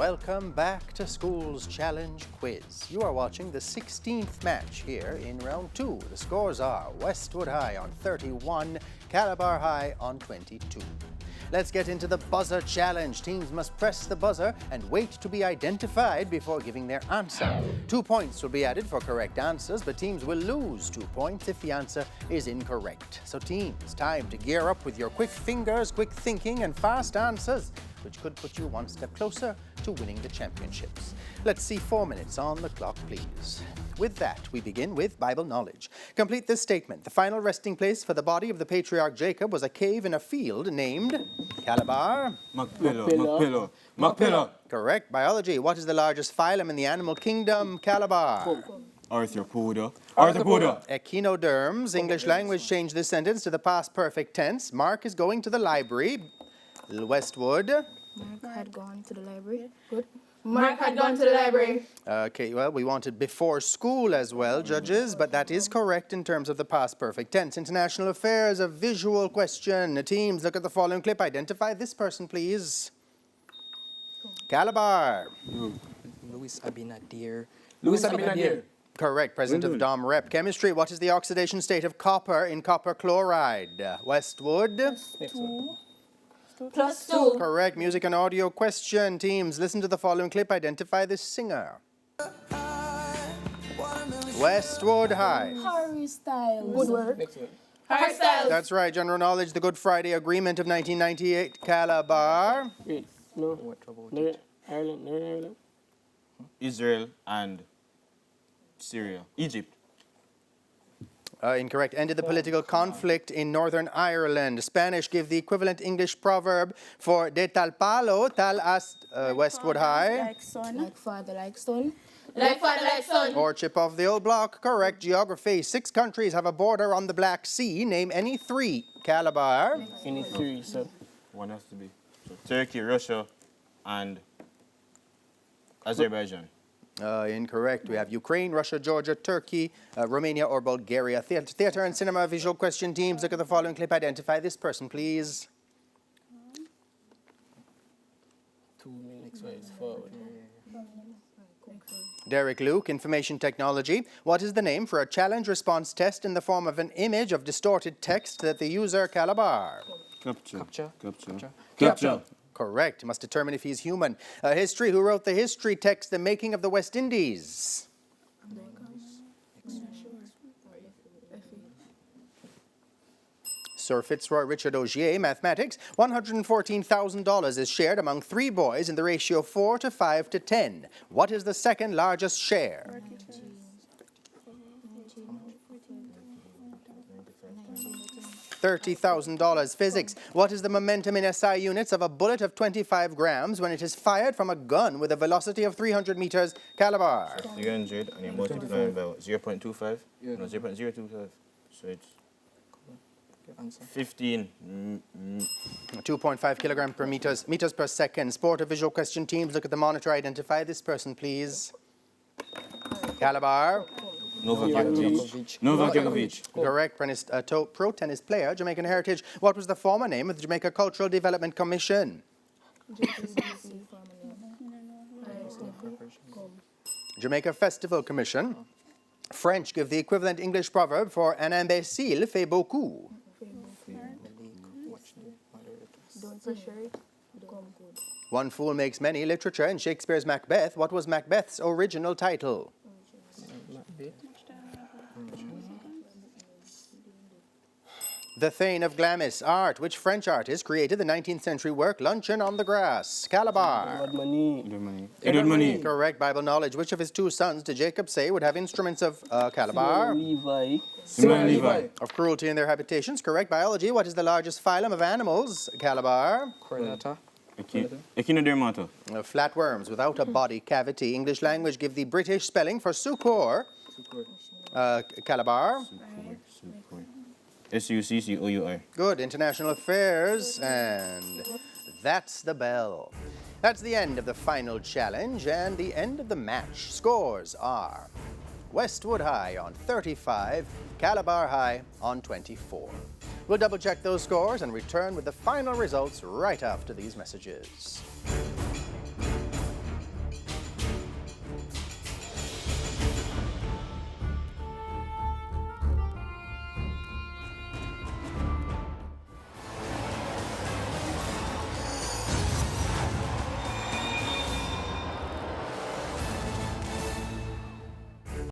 Welcome back to School's Challenge Quiz. You are watching the 16th match here in round 2. The scores are Westwood High on 31, Calabar High on 22. Let's get into the buzzer challenge. Teams must press the buzzer and wait to be identified before giving their answer. 2 points will be added for correct answers, but teams will lose 2 points if the answer is incorrect. So teams, time to gear up with your quick fingers, quick thinking and fast answers, which could put you one step closer to winning the championships. Let's see 4 minutes on the clock, please. With that, we begin with Bible knowledge. Complete this statement. The final resting place for the body of the patriarch Jacob was a cave in a field named Calabar. Macpillar. Correct. Biology. What is the largest phylum in the animal kingdom? Calabar. Arthropoda. Echinoderms. English language. Change this sentence to the past perfect tense. Mark is going to the library. Westwood. Mark had gone to the library. Good. Mark had gone to the library. Okay, well, we wanted before school as well, judges, but that is correct in terms of the past perfect tense. International affairs, a visual question. Teams, look at the following clip. Identify this person, please. Calabar. Louis Abinader. Correct, President of Dom Rep. Chemistry, what is the oxidation state of copper in copper chloride? Westwood. +2. Correct. Music and audio question. Teams, listen to the following clip. Identify this singer. Westwood High. Harry Styles. Good work. Hairstyles. That's right. General knowledge. The Good Friday Agreement of 1998. Calabar. Wait, no. Ireland. Israel and Syria. Egypt. Incorrect. Ended the political conflict in Northern Ireland. Spanish, give the equivalent English proverb for de tal palo, tal ast, Westwood High. Like son. Like father, like son. Like father, like son. Or chip off the old block. Correct. Geography. 6 countries have a border on the Black Sea. Name any 3. Calabar. Any 3, so. One has to be. So Turkey, Russia, and Azerbaijan. Incorrect. We have Ukraine, Russia, Georgia, Turkey, Romania, or Bulgaria. Theater and cinema visual question teams. Look at the following clip. Identify this person, please. 2 minutes ways forward. Derek Luke, information technology. What is the name for a challenge response test in the form of an image of distorted text that the user Calabar? Capture. Correct. Must determine if he's human. History. Who wrote the history text, The Making of the West Indies? Sir Fitzroy Richard Augier. Mathematics. $114,000 is shared among 3 boys in the ratio 4 to 5 to 10. What is the second largest share? $30,000. Physics. What is the momentum in SI units of a bullet of 25 grams when it is fired from a gun with a velocity of 300 meters? Calabar. 300 and you multiply by 0.25? No, 0.025. So it's 15. 2.5 kilogram per meters per second. Sport or visual question teams. Look at the monitor. Identify this person, please. Calabar. Novak Djokovic. Correct. Pro tennis player, Jamaican heritage. What was the former name of the Jamaica Cultural Development Commission? Jamaica Festival Commission. French, give the equivalent English proverb for un imbécile fait beaucoup. One fool makes many. Literature. In Shakespeare's Macbeth, what was Macbeth's original title? The Thane of Glamis. Art. Which French artist created the 19th century work Luncheon on the Grass? Calabar. Edward Money. Correct. Bible knowledge. Which of his 2 sons did Jacob say would have instruments of Calabar? Simon Levi. Of cruelty in their habitations. Correct. Biology. What is the largest phylum of animals? Calabar. Echinodermata. Flatworms without a body cavity. English language. Give the British spelling for succour. Calabar. SUCCOUR. Good. International affairs. And that's the bell. That's the end of the final challenge and the end of the match. Scores are Westwood High on 35, Calabar High on 24. We'll double check those scores and return with the final results right after these messages.